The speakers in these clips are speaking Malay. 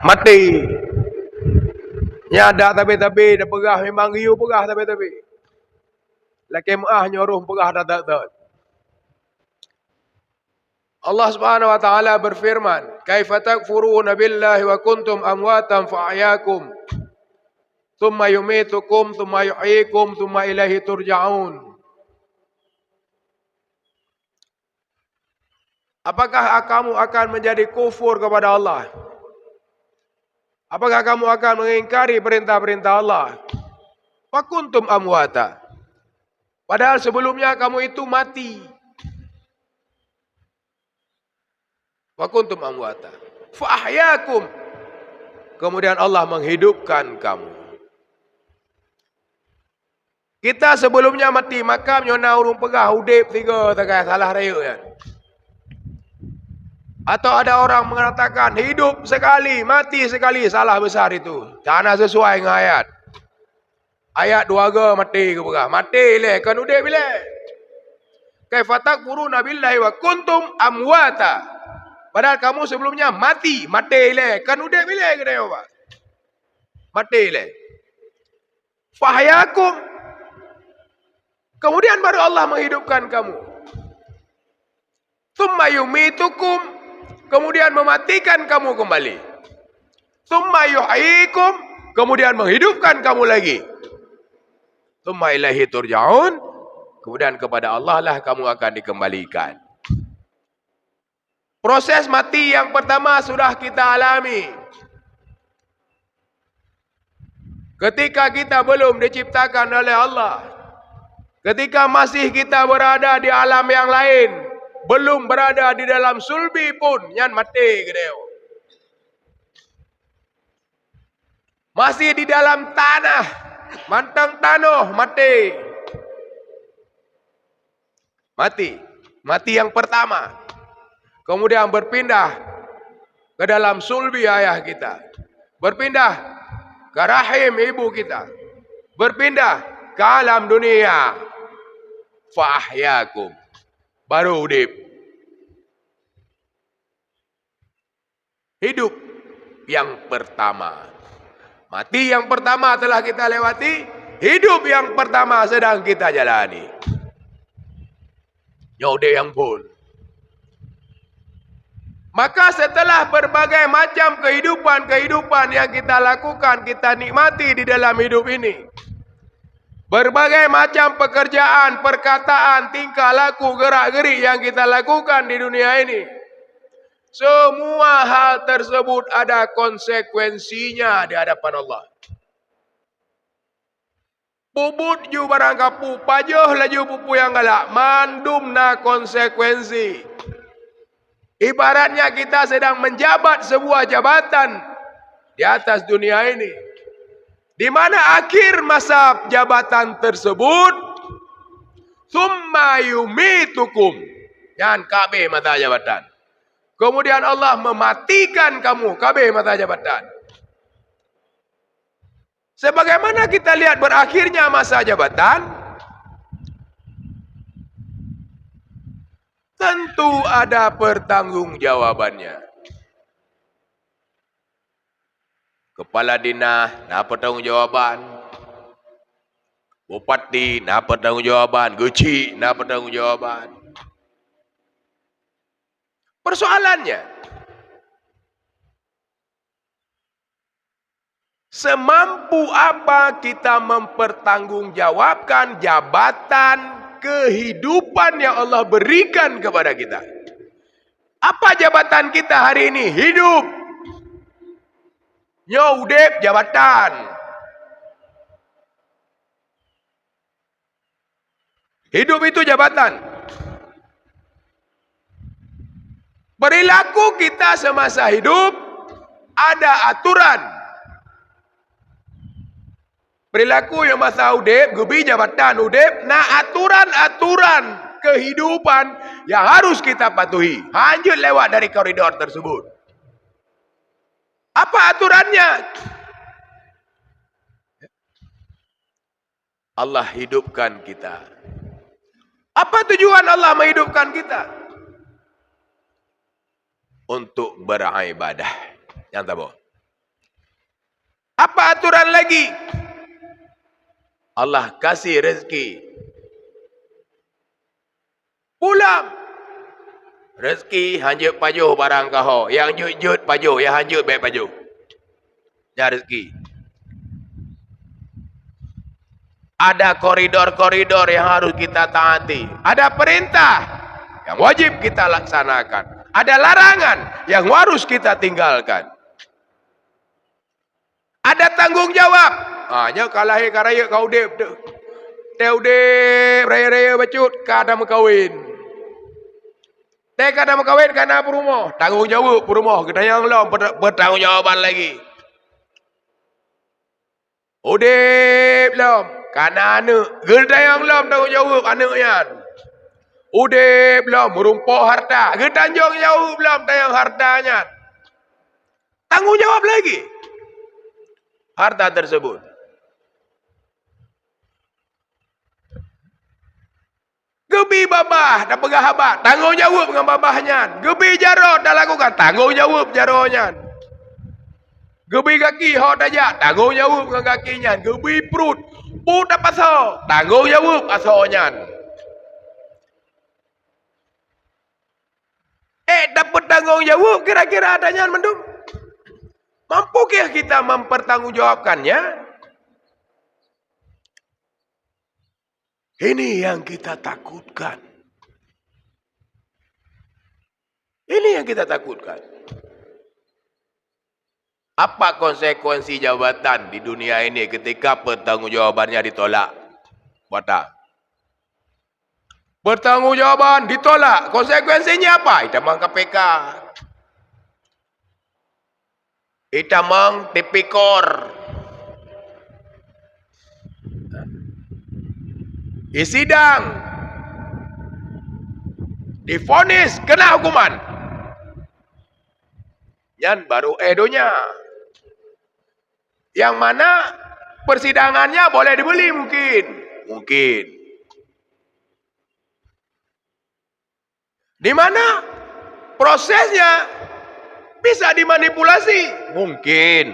mati. Nya ada tapi dah perah memang riu perah tapi. Laki maah nyuruh perah dah. Allah Subhanahu wa taala berfirman, "Kaifa takfuruna billahi wa kuntum amwatan fa ahyakum, tsumma yumitukum, tsumma yuhyikum, tsumma ilaihi turja'un." Apakah kamu akan menjadi kufur kepada Allah? Apakah kamu akan mengingkari perintah-perintah Allah? Wa kuntum amwata. Padahal sebelumnya kamu itu mati. Wa kuntum amwata. Fa ahyakum. Kemudian Allah menghidupkan kamu. Kita sebelumnya mati, maka nyona urung pegah udip tiga takai salah raya kan. Atau ada orang mengatakan hidup sekali, mati sekali, salah besar itu. Karena sesuai dengan ayat. Ayat 2 mati ke pegah. Mati le kan udip bila. Kaifa takfuruna billahi wa kuntum amwata. Padahal kamu sebelumnya mati le kan udip bila ke dia Pak. Mati le. Fahyakum. Kemudian baru Allah menghidupkan kamu. Tsumma yumitukum. Kemudian mematikan kamu kembali. Tsumma yuhyikum. Kemudian menghidupkan kamu lagi. Tsumma ilaihi turja'un. Kemudian kepada Allah lah kamu akan dikembalikan. Proses mati yang pertama sudah kita alami. Ketika kita belum diciptakan oleh Allah. Ketika masih kita berada di alam yang lain. Belum berada di dalam sulbi pun. Yang mati ke dia. Masih di dalam tanah. Mantang tanah mati. Mati yang pertama. Kemudian berpindah ke dalam sulbi ayah kita. Berpindah ke rahim ibu kita. Berpindah ke alam dunia. Fa'ahyakum. Baru udip. Hidup yang pertama. Mati yang pertama telah kita lewati. Hidup yang pertama sedang kita jalani. Nyode yang pun. Maka setelah berbagai macam kehidupan yang kita lakukan, kita nikmati di dalam hidup ini. Berbagai macam pekerjaan, perkataan, tingkah laku, gerak-gerik yang kita lakukan di dunia ini. Semua hal tersebut ada konsekuensinya di hadapan Allah. Pubut ju barang kapu, pajoh laju pupu yang galak, mandum na konsekuensi. Ibaratnya kita sedang menjabat sebuah jabatan di atas dunia ini. Di mana akhir masa jabatan tersebut, summa yumitukum, yang KB masa jabatan. Kemudian Allah mematikan kamu, KB masa jabatan. Sebagaimana kita lihat berakhirnya masa jabatan, tentu ada pertanggungjawabannya. Kepala Dinas, nak pertanggungjawaban. Bupati, nak pertanggungjawaban. Guci, nak pertanggungjawaban. Persoalannya, semampu apa kita mempertanggungjawabkan jabatan kehidupan yang Allah berikan kepada kita? Apa jabatan kita hari ini? Hidup. Nyodep jabatan. Hidup itu jabatan. Perilaku kita semasa hidup ada aturan. Perilaku yang masa udep, gebi jabatan udep, nah aturan-aturan kehidupan yang harus kita patuhi. Hanyut lewat dari koridor tersebut. Apa aturannya? Allah hidupkan kita. Apa tujuan Allah menghidupkan kita? Untuk beribadah. Yang tahu? aturan lagi. Allah kasih rezeki. Pulang. Rezeki hanjut pajuh barang kau. Yang jut-jut pajuh, yang hanjut baik pajuh. Ya rezeki. Ada koridor-koridor yang harus kita taati. Ada perintah yang wajib kita laksanakan. Ada larangan yang harus kita tinggalkan. Ada tanggung jawab. Hanya kalah karaya kau dep. Teu dep raya-raya bacut kada makawin. Teh kada makawin kana perumah. Tanggung jawab perumah. Kita yang belum bertanggung jawaban lagi. Udep belum. Kana anak. Kita yang belum tanggung jawab anaknya. Udep belum. Merumpah harta. Kita tanggung jawab belum tayang hartanya. Tanggung jawab lagi. Harta tersebut. Gebi babah dah pegah habak, tanggung jawab dengan babahnya. Gebi jarot dah lakukan, tanggung jawab jaronya. Gebi kaki hok dajak, tanggung jawab dengan kakinya. Gebi perut, perut dapat so, tanggung jawab asonya. Dapat tanggung jawab kira-kira adanya mendung. Mampukah kita mempertanggungjawabkannya? Ini yang kita takutkan. Ini yang kita takutkan. Apa konsekuensi jabatan di dunia ini ketika pertanggungjawabannya ditolak? Buat pertanggungjawaban ditolak. Konsekuensinya apa? Itamang KPK. Itamang tipikor. Disidang, divonis kena hukuman. Yang baru edonya. Yang mana persidangannya boleh dibeli mungkin. Mungkin. Di mana prosesnya bisa dimanipulasi. Mungkin.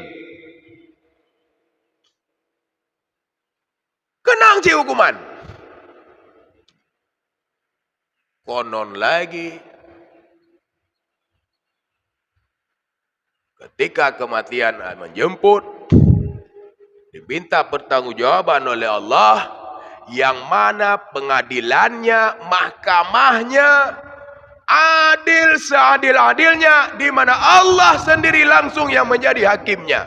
Kenang ci hukuman. Konon lagi, ketika kematian menjemput, diminta pertanggungjawaban oleh Allah, yang mana pengadilannya, mahkamahnya, adil seadil-adilnya, di mana Allah sendiri langsung yang menjadi hakimnya.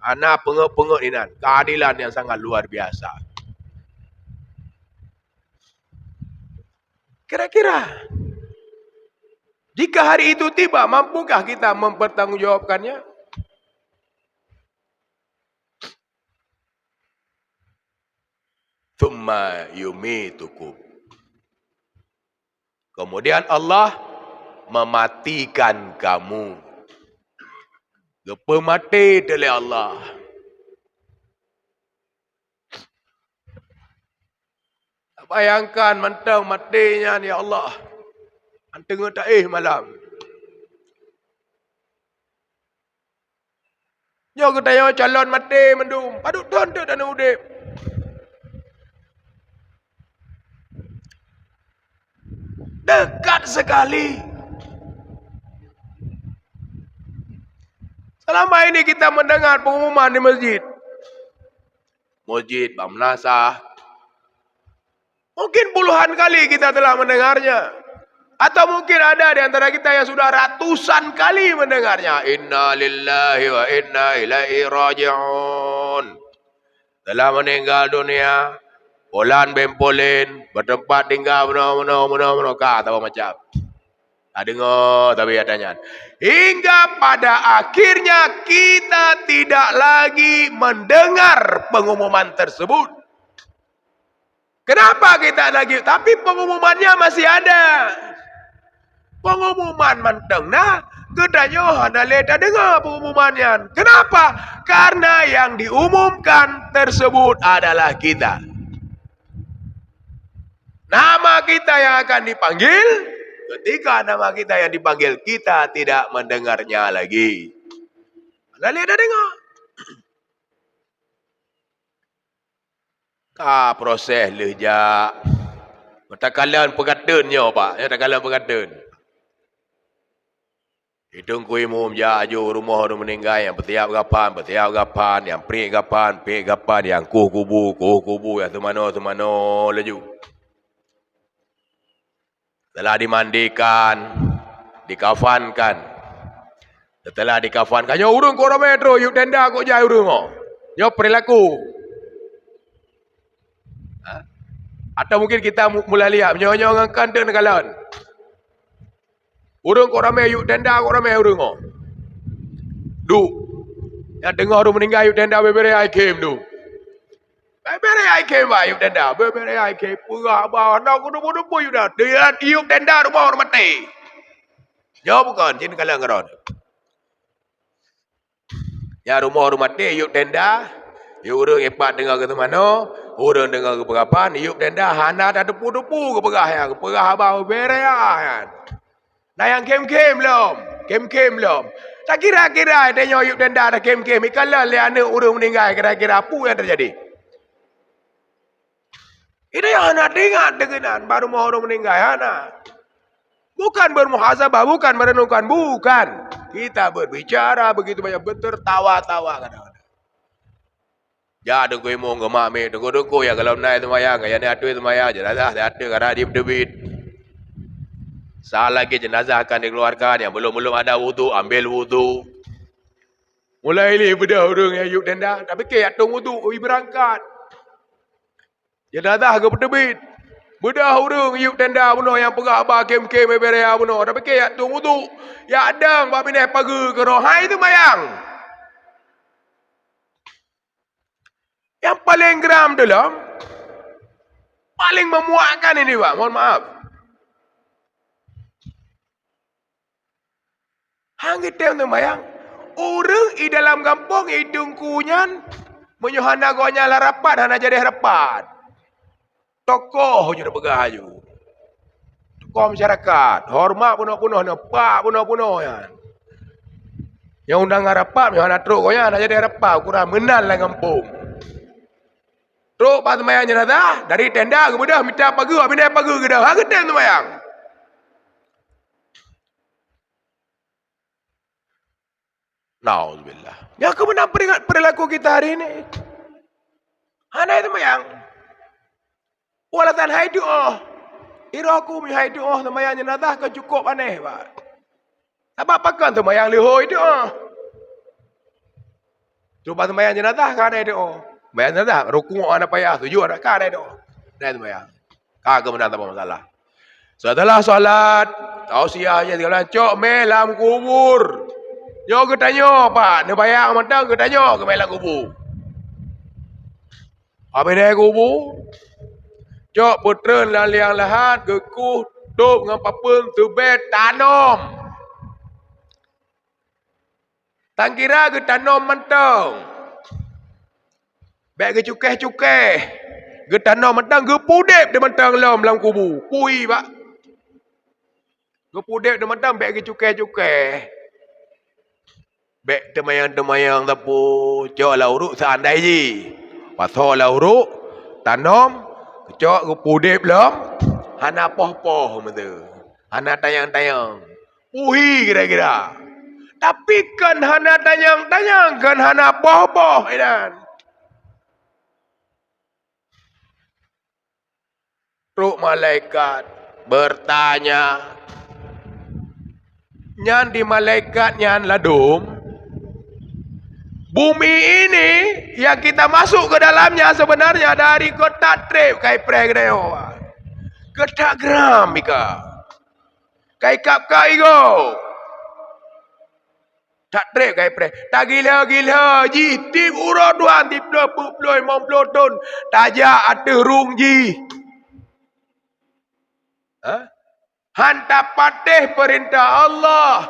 Karena pengok-pengok ini, keadilan yang sangat luar biasa. Kira-kira jika hari itu tiba, mampukah kita mempertanggungjawabkannya? Tsumma yumitukum. Kemudian Allah mematikan kamu. Gepa mati oleh Allah. Bayangkan mentang matinya ni Allah. Anteng tak malam. Yo kita yo calon mati mendung. Paduk tuan tu dan udip. Dekat sekali. Selama ini kita mendengar pengumuman di masjid. Masjid Bamnasah. Mungkin puluhan kali kita telah mendengarnya. Atau mungkin ada di antara kita yang sudah ratusan kali mendengarnya. Inna lillahi wa inna ilaihi raji'un. Telah meninggal dunia. Polan bempolin. Bertempat tinggal meno. Kata apa macam. Tak dengar tapi adanya. Hingga pada akhirnya kita tidak lagi mendengar pengumuman tersebut. Kenapa kita lagi? Tapi pengumumannya masih ada. Pengumuman menteng. Nah, kedanya anda lihat dengar pengumumannya. Kenapa? Karena yang diumumkan tersebut adalah kita. Nama kita yang akan dipanggil. Ketika nama kita yang dipanggil, kita tidak mendengarnya lagi. Anda lihat dengar. Proses lejak. Matakalan pegatunnya pak. Ya takalan pegatun. Hidung kui mum jaju rumah orang meninggal yang petiap gapan, yang prik gapan, yang kuh kubu, yang tu mano laju. Telah dimandikan, dikafankan. Setelah dikafankan, yo urung ko metro, yuk tenda ko jai urung oh. Yo perilaku. Atau mungkin kita mulai lihat menyonya ngangkan dan galon. Urung ko ramai yuk tenda ko ramai urung oh. Du. Yang dengar orang meninggal yuk tenda bebere ai kem du. Bebere ai kem ba yuk tenda, bebere ai kem purah ba nak kudu yuk dah. Dia yuk tenda rumah orang mati. Yo bukan, jin kalang ngaron. Ya rumah mati yuk tenda, yuk urung epat dengar ke mana, urung dengar ke berapan, yuk tenda hana dah depu-depu ke perah ya, ke perah abang bere ya. Nah yang kem-kem belum. Tak kira-kira dia yuk tenda dah kem-kem, kalau le anak urung meninggal kira-kira apa yang terjadi? Itu yang anak dengar dengenan baru mau orang meninggal anak. Bukan bermuhasabah, bukan merenungkan, bukan. Kita berbicara begitu banyak bertertawa-tawa kadang-kadang. Ya ada gue mau ngemak me, dengko ya kalau naik semayang, ya ni atu semayang jenazah, ada karena dia berdebit. Salah lagi jenazah akan dikeluarkan yang belum ada wudu, ambil wudu. Mulai ni bedah orang yang yuk tenda, tapi ke atung wudu, berangkat. Jenazah ke berdebit. Bedah urung yuk tenda bunuh yang pegah abah kem-kem beberea bunuh. Tapi ke yak tunggu tu. Ya adang babi nih pagi ke rohai itu mayang. Yang paling geram dalam. Paling memuakkan ini pak. Mohon maaf. Hang kita tu mayang. Urung di dalam kampung hidung kunyan. Menyuhana gonya lah rapat. Hana jadi rapat. Tokoh je dah pegah je. Tokoh masyarakat. Hormat punuh-punuh. Pak punuh-punuh ya. Yang undang rapat, yang nak teruk konya nak jadi rapat, kurang menal lah kampung. Teruk pas semayang jenazah, dari tenda ke bedah, minta pagi, habis naik pagi ke dah, harga tem semayang. Na'udzubillah. Yang kebenar perilaku kita hari ini. Hanai semayang. Walatan hai doa. Iraku mi hai doa semayang jenazah ke cukup aneh, Pak. Sebab pakan semayang lihoi doa. Cuba semayang jenazah kan ada doa. Semayang jenazah rukuk anak payah tujuh anak kan ada doa. Dan semayang. Kagak benar tak masalah. Setelah solat, tausiahnya segala cok melam kubur. Yo ke tanya Pak, ne bayang matang ke tanya ke melam kubur. Habis naik kubur. Cok putren liang lahat gekuh tup dengan papung tubet tanam. Tak kira ke tanam mentang. Baik ke cukai-cukai. Ke tanam mentang, ke pudip dia mentang dalam kubu. Pui pak. Ke pudip dia mentang, baik ke cukai-cukai. Baik temayang-temayang tapu. Cok lauruk seandai je. Pasal lauruk, tanam, cok ke pudip dalam. Hana poh-poh macam. Hana tayang-tayang. Pui kira-kira. Tapi kan hana tanyang-tanyang, kan hana boh-boh. Ruh malaikat bertanya. Nyan di malaikat nyan ladum. Bumi ini yang kita masuk ke dalamnya sebenarnya dari kota trip kai pregreo. Kota gram ika. Kai kap kai go. Tak trek kai pre. Tak gila-gila ji. Tip urut duan. Tip 20 ton. Tajak ada rung ji. Hantar patih perintah Allah.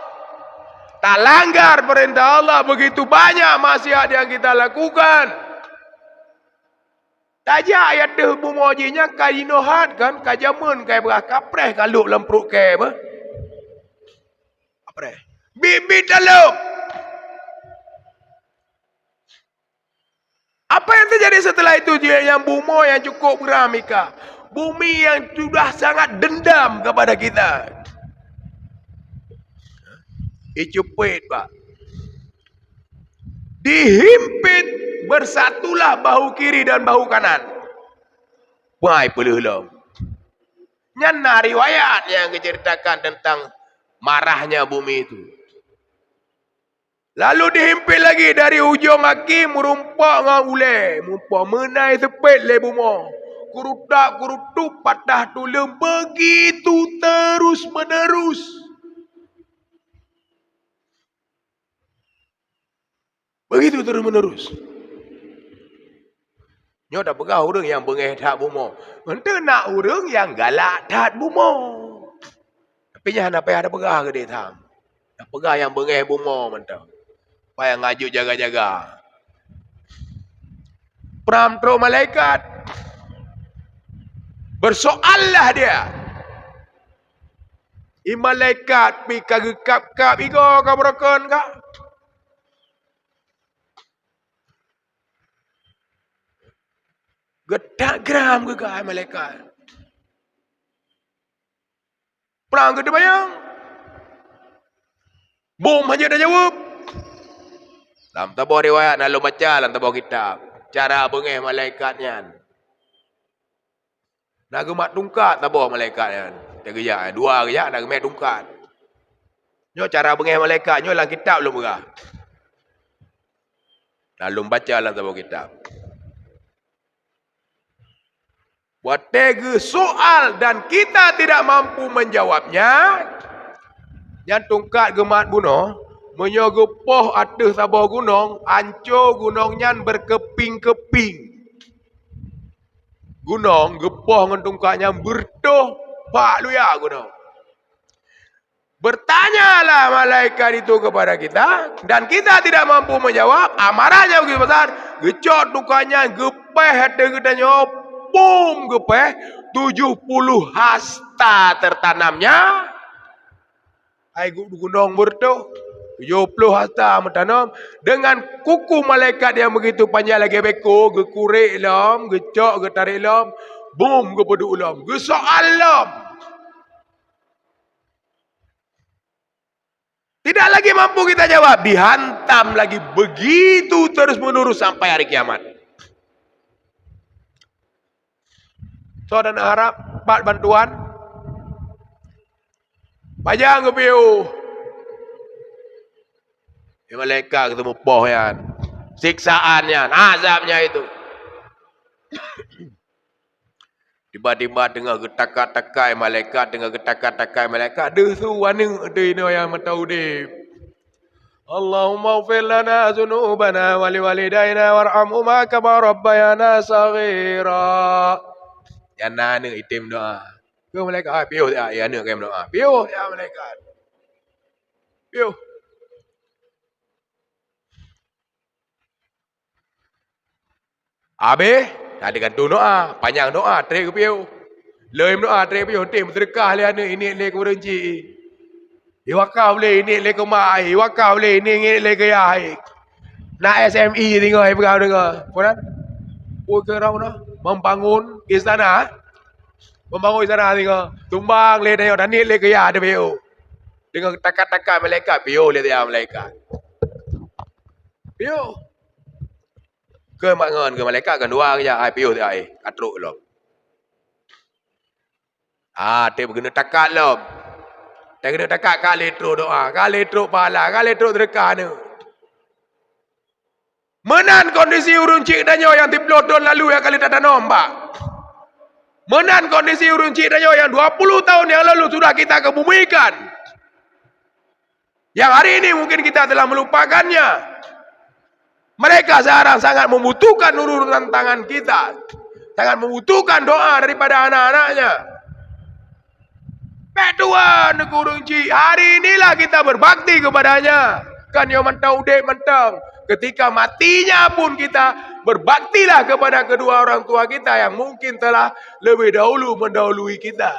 Tak langgar perintah Allah. Begitu banyak maksiat yang kita lakukan. Tajak ayat deh bumojinya. Kainohat kan. Kajamun kai berah kapreh. Kalau lempruk kai apa. Kapreh. Bibit dalam. Apa yang terjadi? terjadi setelah itu? Dia yang bumi yang cukup geram Ika. Bumi yang sudah sangat dendam kepada kita. Icepit Pak. Dihimpit, bersatulah bahu kiri dan bahu kanan. Wahai pelihlam. Nyana riwayat yang menceritakan tentang marahnya bumi itu. Lalu dihimpit lagi dari ujung kaki merumpak dengan ulai. Merumpak menai sepet le bumi. Kurutak, kurutup, patah tulang. Begitu terus menerus. Begitu terus menerus. Nyo dah pegah orang yang bengeh tak bumi. Mentah nak orang yang galak tak bumi. Tapi jangan apa yang ada pegah ke dia tam. Dah pegah yang bengeh bumi mentah. Supaya ngaju jaga-jaga. Peramtro malaikat. Bersoallah dia. Malaikat pi kagekap-kap igo kabrokan kak. Gedak geram ke kak malaikat. Perang ke dia bayang. Bom aja dah jawab. Dalam tabur riwayat lalu baca dalam tabur kitab. Cara bengeh malaikatnya. Nak gemak tungkat tabur malaikatnya. Dia geyak. Dua geyak nak gemak tungkat. Nyo cara bengeh malaikat. Nyo dalam kitab belum berah. Lalu baca dalam tabur kitab. Buat tega soal dan kita tidak mampu menjawabnya. Yang tungkat gemak bunuh. Menyogepoh atas tabur gunung, hancur gunungnya berkeping-keping. Gunung gepoh dengan tungkatnya bertuh pak luya gunung. Bertanyalah malaikat itu kepada kita dan kita tidak mampu menjawab. Amarahnya begitu besar, gecot tungkatnya gepeh hati kitanya, bum gepeh 70 hasta tertanamnya. Ai gunung bertuh 70 hasta mentanam dengan kuku malaikat yang begitu panjang lagi beko, gekurek lam, gecok, getarik lam, bum kepada ulam, gesoal lam. Tidak lagi mampu kita jawab, dihantam lagi begitu terus menerus sampai hari kiamat. So dan harap Pak bantuan. Pajang ke piu. Malaikat ketemu poh yan. Siksaannya, azabnya itu. Tiba-tiba dengar getakat-takai malaikat, dengar getakat-takai malaikat. Ada suwana ada ini yang tahu dia. Allahumma ufir lana zunubana wali walidaina warhamhuma kama rabbayana saghira. Yang nana itim doa. Ke malaikat, piuh ya, ya nak kem doa. Piuh ya malaikat. Piuh. Habis, ada gantung doa, panjang doa, terik ke piu. Leim doa, terik piu, tim sedekah le ini le ke berenci. Iwakau le ini le ke mai, iwakau le ini le ke yai. Nak SME tengok ai pegau dengar. Puan. Oh ke rau nah, membangun istana. Membangun istana tengok. Tumbang le tengok dan ni le ke ya ada piu. Dengan takat-takat malaikat piu le dia malaikat. Piu. Ke mak ngon ke malaikat kan dua ke ai piu dia ai atruk lom. Te berguna takat lom. Te kena takat kali tro doa, kali tro pahala, kali tro sedekah ni. Menan kondisi urun cik danyo yang 30 tahun lalu yang kali tak tanam pak. Menan kondisi urun cik danyo yang 20 tahun yang lalu sudah kita kebumikan. Yang hari ini mungkin kita telah melupakannya. Mereka sekarang sangat membutuhkan urutan tangan kita. Sangat membutuhkan doa daripada anak-anaknya. Tuan Kurungci, hari inilah kita berbakti kepadanya. Kan yang mentang udek mentang. Ketika matinya pun kita berbaktilah kepada kedua orang tua kita yang mungkin telah lebih dahulu mendahului kita.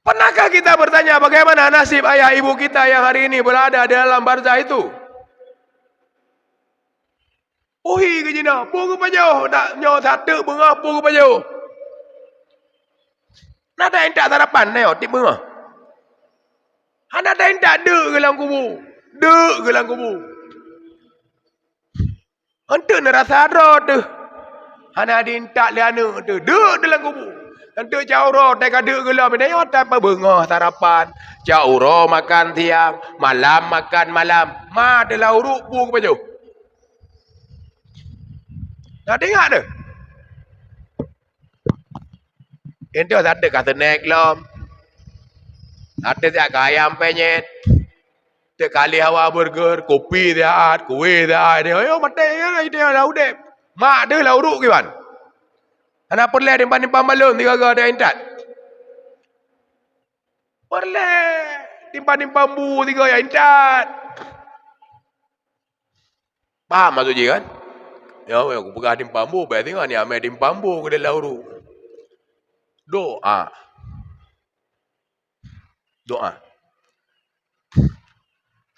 Pernahkah kita bertanya bagaimana nasib ayah ibu kita yang hari ini berada dalam barzah itu? Puhi ke jina, pu ke pajau, nak nyo satu bunga pu ke pajau. Nak ada entak sarapan neo tip bunga. Hana ada entak de ke dalam kubu. De ke dalam kubu. Ante nak rasa ada tu. Hana ada entak liana tu, de dalam kubu. Ante jauh roh tak ada ke dalam ni tak apa bunga sarapan. Jauh roh makan siang, malam makan malam. Ma de lauruk pu ke pajau. Nak dengar tu. Ente ada kata naik lom. Ada jak ayam penyet. Tek kali hawa burger, kopi dia, kuih dia. Ayo mate ya dia lau dep. Mak dia lau ruk kiban. Ana perle timpan balon tiga ada intat. Perle timpan bu tiga ya intat. Paham maksud je kan? Ya, aku pegang timpan bu, baik tengok ni amai timpan bu ke lau ruk. Doa.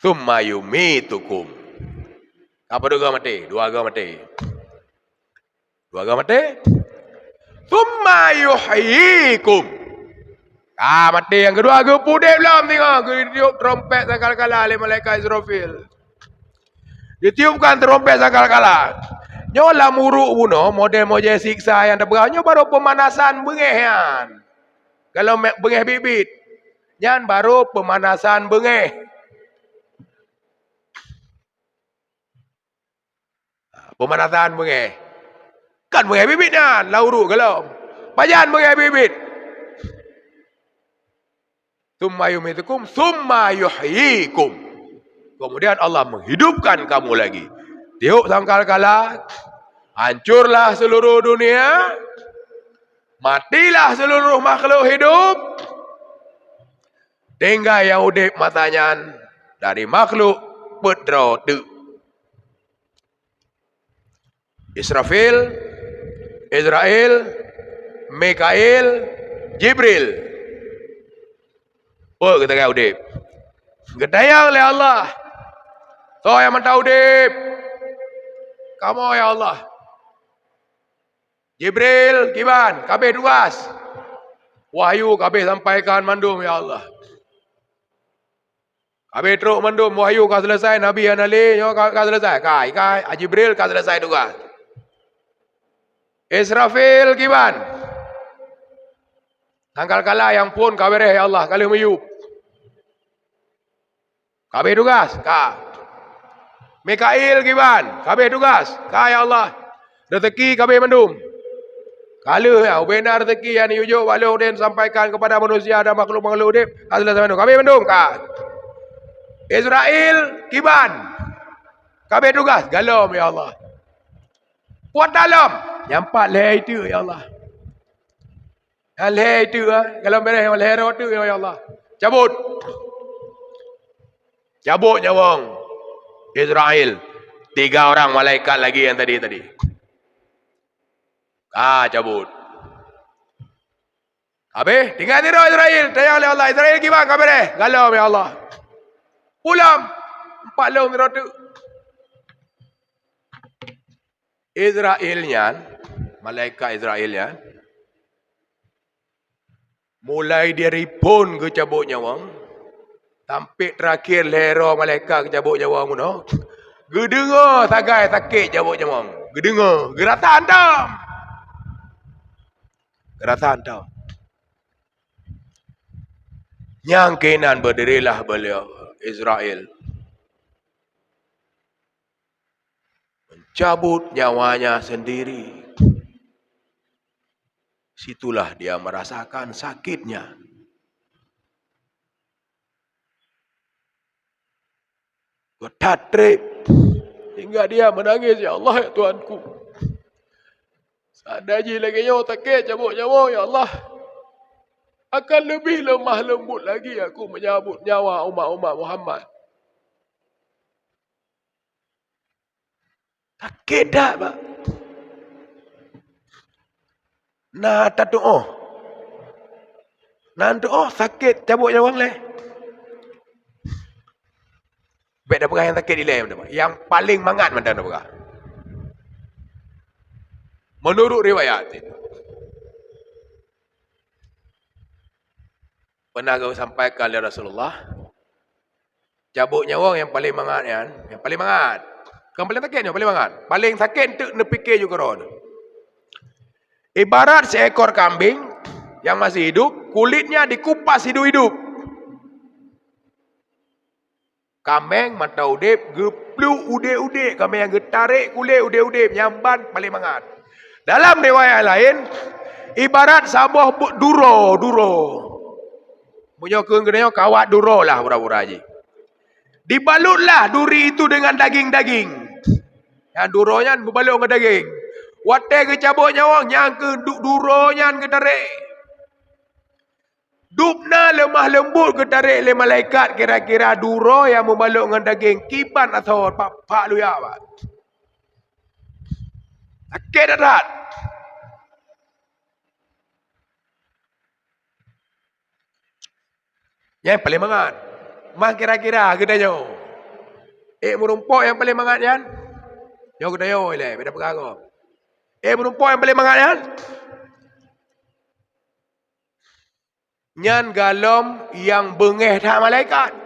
Thumma yumitukum. Apa dua mati? Dua mati. Thumma yuhyikum. Mati yang kedua ke pudek belum tengok. Ke tiup trompet sakal-kala oleh malaikat Israfil. Ditiupkan trompet sakal-kala. Nyolah muruk bunuh model siksa yang terberanya baru pemanasan bengehan. Kalau bengeh bibit. Yang baru pemanasan bengeh. Pemanasan bengeh. Kan bengeh bibit kan. Lauru kalau. Pajan bengeh bibit. Tsumma yumitukum. Tsumma yuhyikum. Kemudian Allah menghidupkan kamu lagi. Tiup sangkal-kala. Hancurlah seluruh dunia. Matilah seluruh makhluk hidup. Tinggal yang udip matanya. Dari makhluk pedro tu. Israfil, Israel, Mikail, Jibril. Oh, kita kaya udip. Gedayang oleh Allah. So yang mentau udip. Kamu ya Allah. Jibril, kiban, kabeh tugas. Wahyu kabeh sampaikan mandum ya Allah. Kabeh teruk mandum wahyu kau selesai. Nabi yang nali, kau selesai. Kai, Jibril kau selesai tugas. Israfil kiban. Tangkal kala yang pun kabereh ya Allah. Kali meyup. Kabeh tugas. Mikail kiban. Kabeh tugas. Ya Allah. Rezeki kabeh mendum. Kalau ya, benar rezeki yang diujuk walau dan sampaikan kepada manusia dan makhluk-makhluk hidup. Kabeh mendum. Israel kiban. Kabeh tugas. Galom ya Allah. Kuat dalam. Nyampak leher itu ya Allah. Leher itu kalau mereka leher itu ya Allah. Cabut. Cabut nyawang. Israel. 3 orang malaikat lagi yang tadi. Cabut. Habis tinggal tiru Israel. Tanya oleh Allah. Israel gimana kabar? Galau ya Allah. Pulang. 4 lom tiru. Israelnya, malaikat Israelnya, mulai dari pun ke cabut nyawang, sampai terakhir lera malaikat ke cabut nyawang muno, gedengar sagai sakit cabut nyawang, gedengar, geratan tam. Yang kenan berdirilah beliau Israel. Cabut nyawanya sendiri. Situlah dia merasakan sakitnya. Bertatrip. Hingga dia menangis, ya Allah ya Tuhanku. Seandainya lagi nyawa sakit cabut nyawa, ya Allah. Akan lebih lemah lembut lagi aku menyambut nyawa umat-umat Muhammad. Sakit dah, Pak. Nah, tak doa. Nah, doa sakit cabut nyawa leh. Baik dah pegang yang sakit di leh. Yang paling mangat mana dah pegang. Menurut riwayat itu. Pernah kau sampaikan oleh Rasulullah, cabut nyawa yang paling mangat kan? Yang paling mangat. Bukan paling sakit, yang paling mangat. Paling sakit untuk nepikir juga orang. Ibarat seekor kambing yang masih hidup, kulitnya dikupas hidup-hidup. Kambing mata udip, gepluk udip-udip. Kambing yang getarik kulit udip-udip. Nyamban paling mangat. Dalam riwayat lain, ibarat sebuah duro. Punya kena kawat duro lah pura-pura je. Dibalutlah duri itu dengan daging-daging. Yang duronya berbalut dengan daging. Watai ke cabut nyawa, yang ke duronya ke tarik. Dupna lemah lembut ke tarik oleh malaikat, kira-kira duro yang membalut dengan daging. Kiban atau pak luya. Sakit darat. Yang paling mangat. Mah kira-kira gedanya. Merumpuk yang paling mangat kan? Yang gedanya oleh beda perkara. Merumpuk yang paling mangat kan? Nyan galom yang bengeh dah malaikat.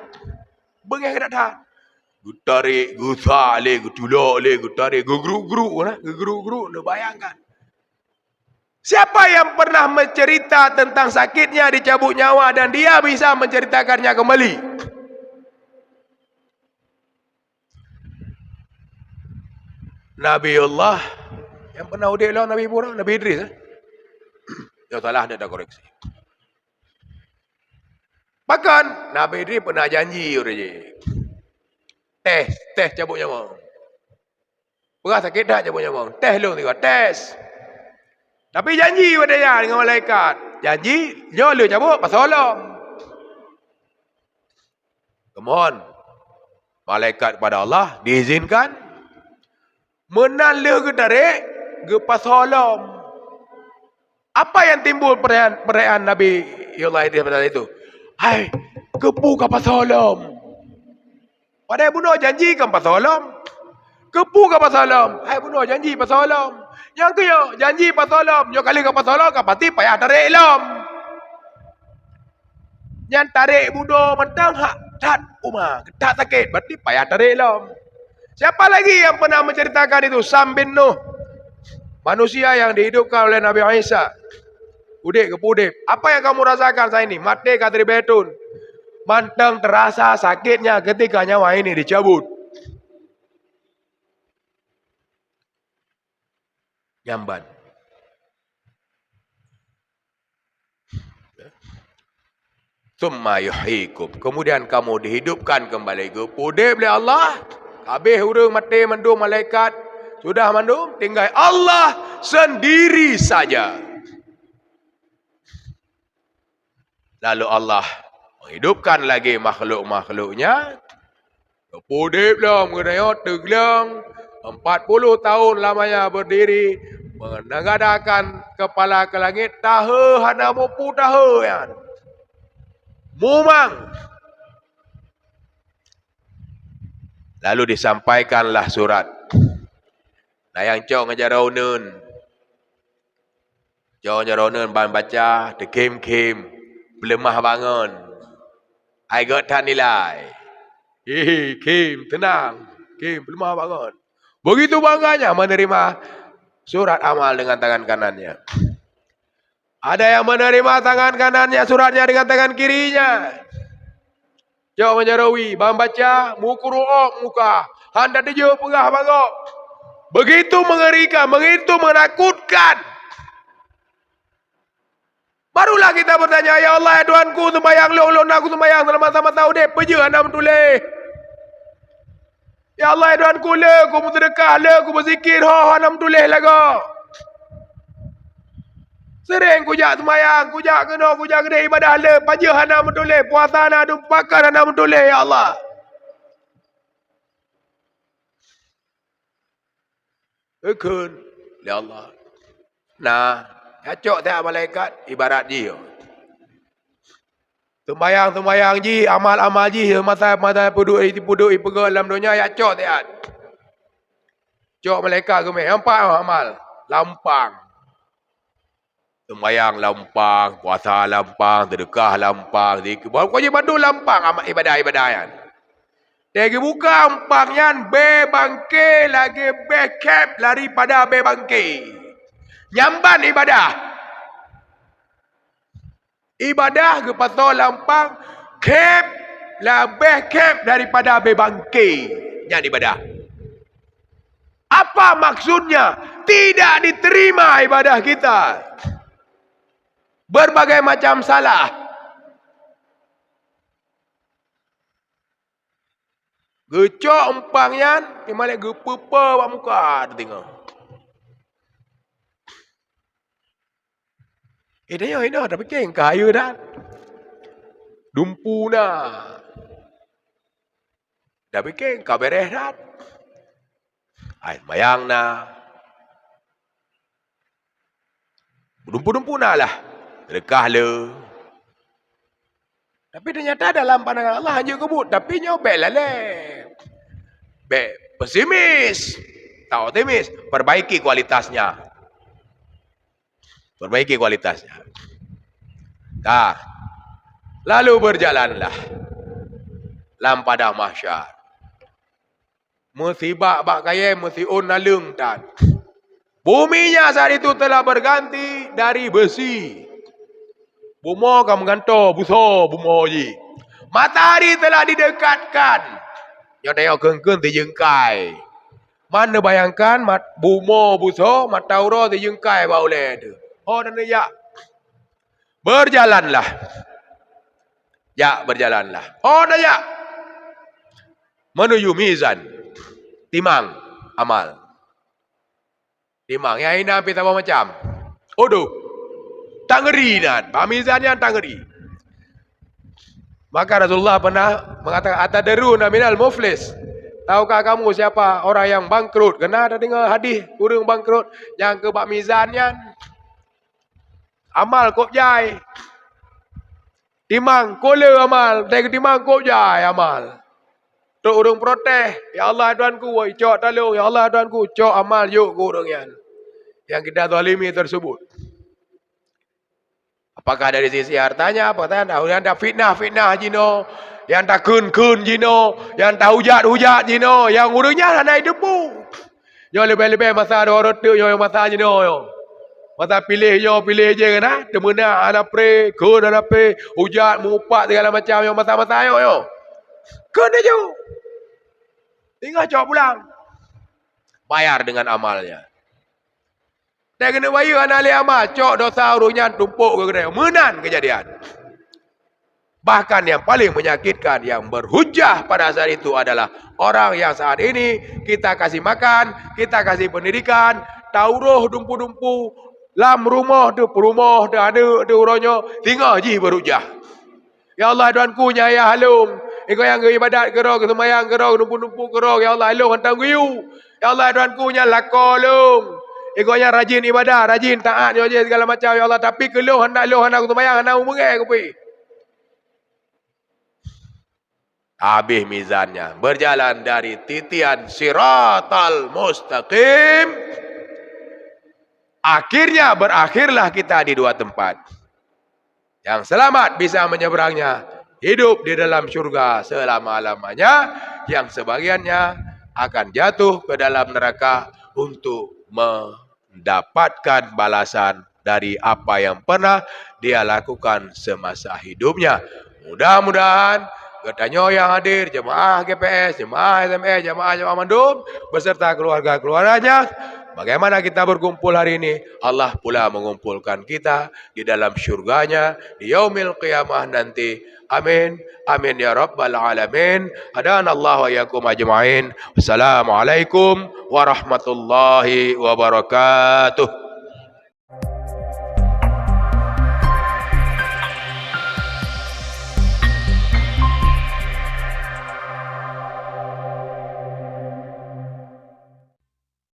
Bengeh dah. Gutarik, gusalih, gutulok leh, gutarik, gegeruk-geruk lah, gegeruk-geruk, nak bayangkan. Siapa yang pernah mencerita tentang sakitnya dicabut nyawa dan dia bisa menceritakannya kembali? Nabiullah yang pernah udik lah Nabi Ibrahim, Nabi Idris. Ya salah, dia dah koreksi. Bahkan Nabi Idris pernah janji tes cabut nyawa. Pernah sakit tak cabut nyawa? Tes lu tengok, tes. Tapi janji pada dia dengan malaikat. Janji, nyawa cabut pasal Allah. Kemohon malaikat pada Allah diizinkan menala ke tarik ke pasal Allah. Apa yang timbul perayaan Nabi Allah pada itu? Hai, kepu ke pasal Allah. Padahal bunuh janji kan pasal Allah. Kepu ke pasal Allah. Hai bunuh janji pasal Allah. Yang ke janji pasal Allah. Yang kali ke pasal Allah kan pasti payah tarik Allah. Yang tarik bunuh mentang hak tat umah. Tak sakit. Berarti payah tarik Allah. Siapa lagi yang pernah menceritakan itu? Sam bin Nuh. Manusia yang dihidupkan oleh Nabi Isa. Udik ke pudip. Apa yang kamu rasakan saya ini? Mati katri betun. Manteng terasa sakitnya ketika nyawa ini dicabut. Nyamban. Tsumma yuhyikum. Kemudian kamu dihidupkan kembali. Gepudip oleh Allah. Habis urang mati mandum malaikat. Sudah mandum. Tinggal Allah sendiri saja. Lalu Allah menghidupkan lagi makhluk-makhluknya. Gepudip lah. Mengenai teglang. 40 tahun lamanya berdiri. Menengadakan kepala ke langit. Taha hana mupu taha ya. Mumang. Lalu disampaikanlah surat. Nah yang cok ngejaronen. Cok ngejaronen baca. Dekim-kim. Belemah bangun. I got tan nilai. Kim tenang. Kim belemah bangun. Begitu bangganya menerima surat amal dengan tangan kanannya. Ada yang menerima tangan kanannya suratnya dengan tangan kirinya. Jauh menjarawi, membaca, mukuru'ok muka. Hendak dia pegah bangok. Begitu mengerikan, begitu menakutkan. Barulah kita bertanya, ya Allah, ya Tuhanku, sembahyang lu, aku sembahyang sama-sama tahu deh, peja anda mentulih. Ya Allah, ya Tuhanku, aku bersedekah, aku berzikir, anda mentulih lagu. Sering kujak sembahyang, kujak kena ibadah le, paja hana mentoleh, puasa hana pakar hana mentoleh, ya Allah. Ekun, ya Allah. Nah, kacok tak malaikat ibarat ji. Sembahyang ji, amal ji, masa puduk pegal dalam dunia ya cok tak. Cok malaikat gemeh, nampak amal. lampang. Sembayang lampang, puasa lampang, sedekah lampang, zikir. Pokoknya bandu lampang amat ibadah-ibadah yan. Dia buka ampangnya be bangke lagi be cap lari pada be bangke. Nyamban ibadah. Ibadah ke pasal lampang cap lebih cap daripada be bangke. Yang ibadah. Apa maksudnya? Tidak diterima ibadah kita. Berbagai macam salah. Gecok empangnya, imalik gepepa wak muka tengok. Dia dah tapi keng kaya dah. Dumpu dah. Dah fikir kau beres dah. Ai bayang na. Dumpu-dumpu na lah. Sedekah le. Tapi ternyata dalam pandangan Allah hanya kebut. Tapi nyobek lah le. Pesimis. Tak optimis. Perbaiki kualitasnya. Perbaiki kualitasnya. Nah. Lalu berjalanlah. Lam padang mahsyar. Musibah bak kaya musiun nalung tan. Buminya saat itu telah berganti dari besi. Bumo kamu ganto buso bumo ji. Matahari telah didekatkan. Yo tengok keung-keung dijengkai. Mana bayangkan bumo buso matauro dijengkai bau le tu. Oh dan ya. Berjalanlah. Ya berjalanlah. Oh dan ya. Menuju mizan. Timang amal. Timang yang ini apa tahu macam? Odoh. Tak ngeri dan. Mizannya tak ngeri. Maka Rasulullah pernah mengatakan atadaruna minal muflis. Tahukah kamu siapa orang yang bangkrut? Kena ada dengar hadis kurang bangkrut yang ke bab mizannya. Amal kop jai. Timang kola amal, dari timang kop jai amal. Tok urung protes, ya Allah Tuanku, woi cok talung, ya Allah Tuanku, cok amal yuk ku urung yan. Yang kita zalimi tersebut. Apakah dari sisi hartanya? Apa tanda? Yang tak fitnah jino, yang tak kun jino, yang tak hujat jino, yang urungnya naik debu. Yo lebih masa ada orang tu, yo masa jino yo. Masa pilih je kan? Temena anak pre, kun anak pre, hujat mengupak segala macam yo masa yo. Kun aja. Tinggal cok pulang. Bayar dengan amalnya. Dia kena bayar anak alih amal. Cok dosa urungnya tumpuk ke kena. Menan kejadian. Bahkan yang paling menyakitkan, yang berhujah pada saat itu adalah orang yang saat ini kita kasih makan, kita kasih pendidikan, tauruh dumpu-dumpu, lam rumah tu, perumah tu ada uronyo, tinggal je berhujah. Ya Allah Tuanku nyaya halung. Engkau yang ibadat kerong, semayang kerong, numpu-numpu kerong. Ya Allah halung hantang guyu. Ya Allah Tuanku nya lakolung. Engkau yang rajin ibadah, rajin taat je segala macam. Ya Allah tapi keluh hendak aku semayang, hendak umengai aku pergi. Habis mizannya. Berjalan dari titian siratal mustaqim. Akhirnya berakhirlah kita di dua tempat. Yang selamat bisa menyeberangnya. Hidup di dalam syurga selama-lamanya. Yang sebagiannya akan jatuh ke dalam neraka untuk mendapatkan balasan dari apa yang pernah dia lakukan semasa hidupnya. Mudah-mudahan katanya yang hadir, jemaah GPS, jemaah SMS, jemaah mandum, beserta keluarga-keluarganya, bagaimana kita berkumpul hari ini? Allah pula mengumpulkan kita di dalam syurganya di yaumil qiyamah nanti. Amin. Amin ya rabbal alamin. Hadanallahu wa iyyakum ajma'in. Wassalamualaikum warahmatullahi wabarakatuh.